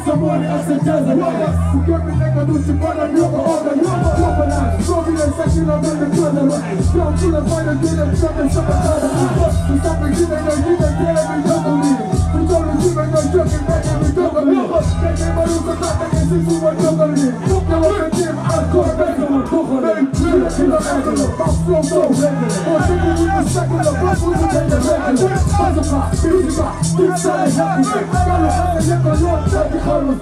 Somebody else and tell them who get me like a douche, but I'm your order, so be a section of the brother. Don't kill a fight and get them something, something. Something giving a given, get me doubly. We don't give a joking, make me doubly. They never lose a time against this one doubly. Look at what the team, I'm going back to my cover. Kill a angle, bounce flow so regular. Or think we need a second of what we can take the regular. Buzz a pop, music pop, big side, happy face. Gotta have a yellow long, take the color.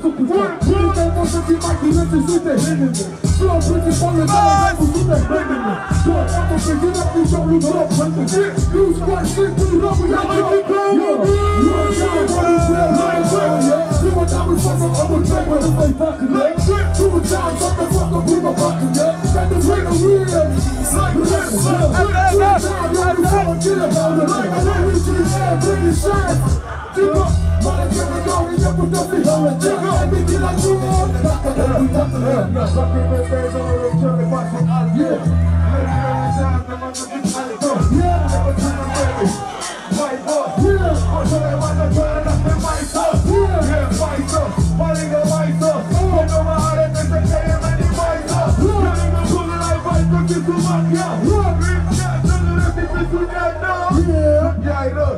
Flow pretty on the line, who's in that bringing me? So I'm gonna pick it up, you don't lose up, you squat shit to the rubber, you're down, do what I'm responsible, I'm gonna take what I'm fucking leg. Do what time, shut the fuck up, with my fucking leg. Got the way to wheel, like the rest of them. Do what time, you're the fucking killer, like I know we should have, bring the shine. Do what? Mala que me cago y ya puta fija la chica. En mi vida chulo, saca de la vida de la vida. Saca de la vida de la vida de paso al yeah. My boss, yeah. Also I want to turn up the my sauce, yeah. My sauce, falling on my sauce. I know my heart is the same and the my sauce. Telling the full life I took it to my yeah. Rich cat, so the rest is to that now. Yeah, I know.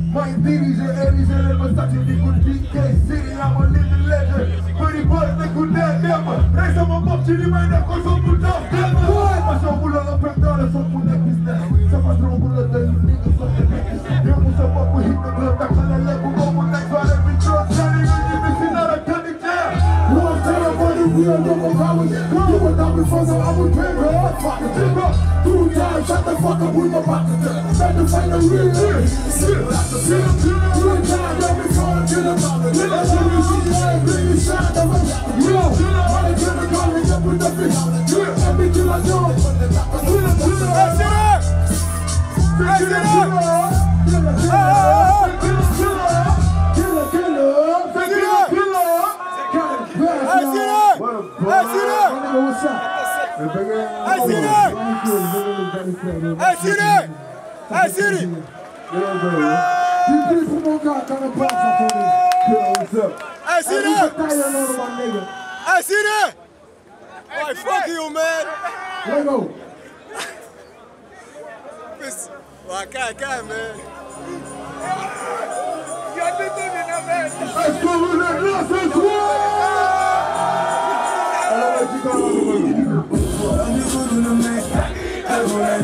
My DDs and Eddies and them such a good DK City, I'm a living legend. Pretty boys, they could never. Raise up a pop, chili, man, that goes up with us. I saw pull on the pep down and so pull like this now. Some of them pull up the niggas of the niggas. You must have up, we hit the club, that kind of level, go on next one, every drug, shining, and you're missing out a cunning jam. One time, everybody, we are double powers. You were down before, so I would pay her up, fucking tip up. 2 times, shut the fuck up with my pocket. Try to find a real nigga. You ain't trying to let me fall into the mother. Let us see you see the light, bring you shine the way. Yo, I ain't gonna go and jump with the fish. Let me do my job. You people got kind of box for me. What's up? I see that. I see that. Hey, fuck you, man. Lego. Well, I can't, man. Let's go with that nonsense war. I don't know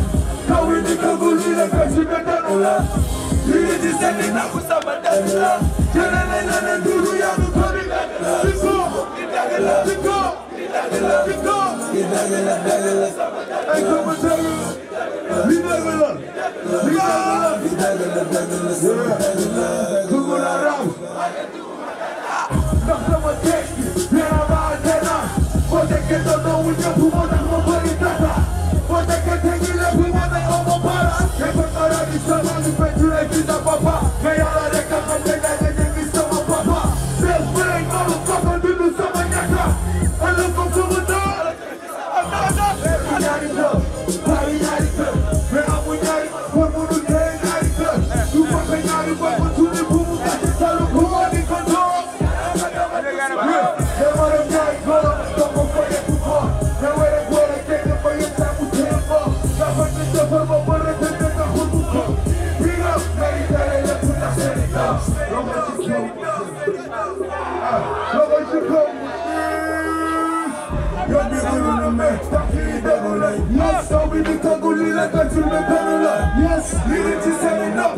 Yes, so we be Congolese like that you make a yes, we need to send it up.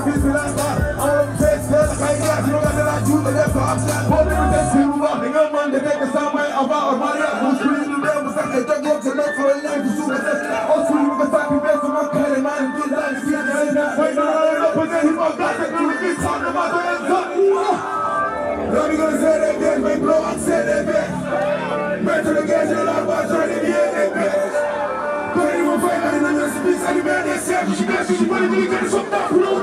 fils de la part. On le fait, c'est la caille, tu regardes la joue, le lève à absent. Pour les mettre sur le bas, les gars, man, les mecs, ça m'a avant, on m'a l'air, on se dit, nous même, ça fait deux gars, c'est l'autre, le lève, du sous, le test. On se dit, que ça qui baisse, on m'a créé les mains, tout là, ici, il y a une affaire, il y a une opposée, il m'a gâté, tout le fils, on ne m'a donné ça. Now we gonna say that again, make blow and say that again. Mental again, you're not watching it, yeah, couldn't even fight that in the recipe, so you man, they said, she got you, but you get some stuff, you know,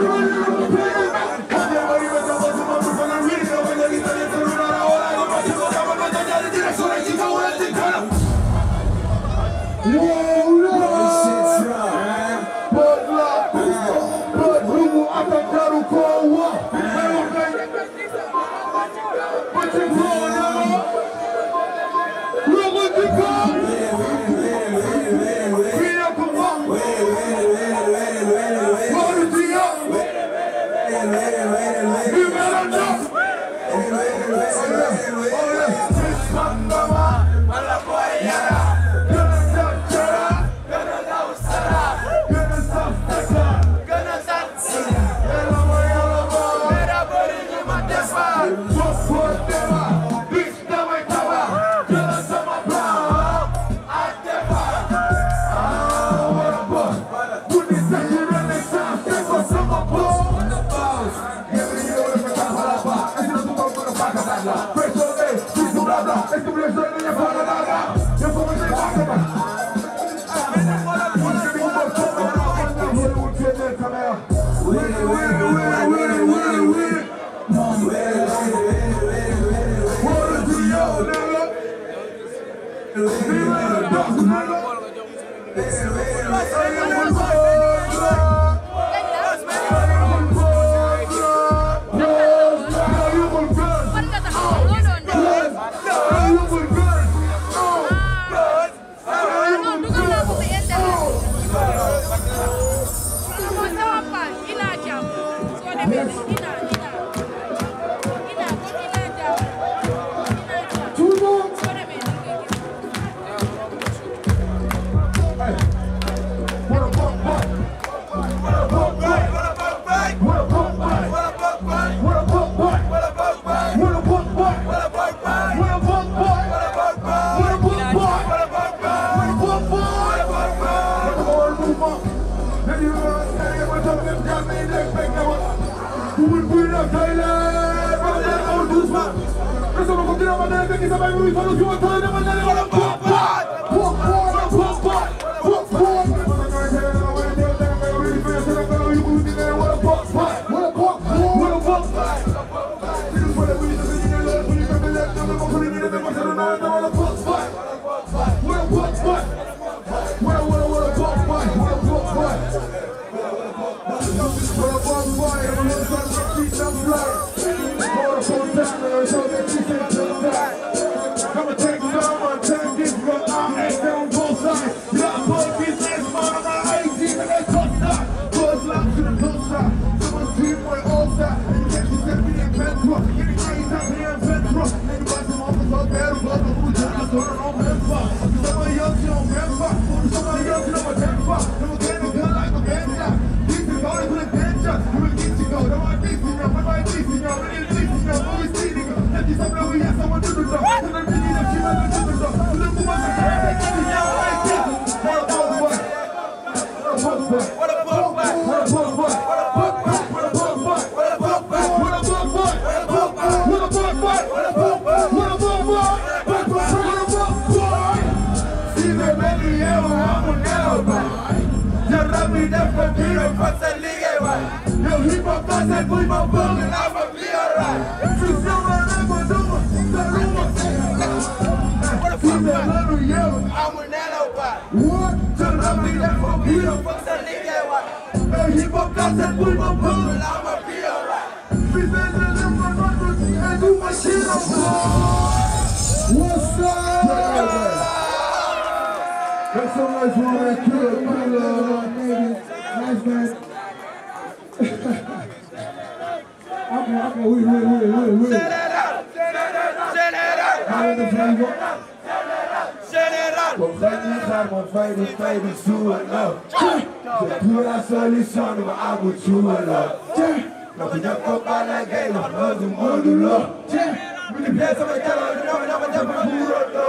J'ai trouvé la solution, nous avons tout là. Tiens, nous avons pas la gueule, nous avons du monde là. Tiens, nous avons pièces avec elle, nous avons pas pour l'autre.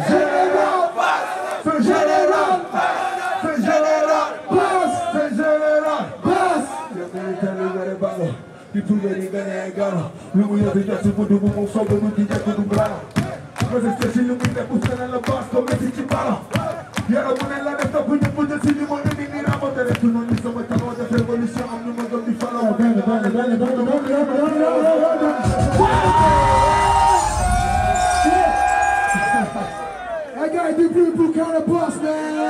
Général, c'est général, c'est général, passe, c'est général, passe. Je connais tellement les ballons, tu pouvais les gagner également. Le mouillé de Dieu, c'est pour nous, mon sang, nous disons que nous blancs. Mas este si lu mine puste na la bas ko me si bala. Yara mune la nesta puñu puñu si ni mo ni ni ramo de tu no ni sama tano de revolution am ni mo do di fala. I got you people kind of boss, man.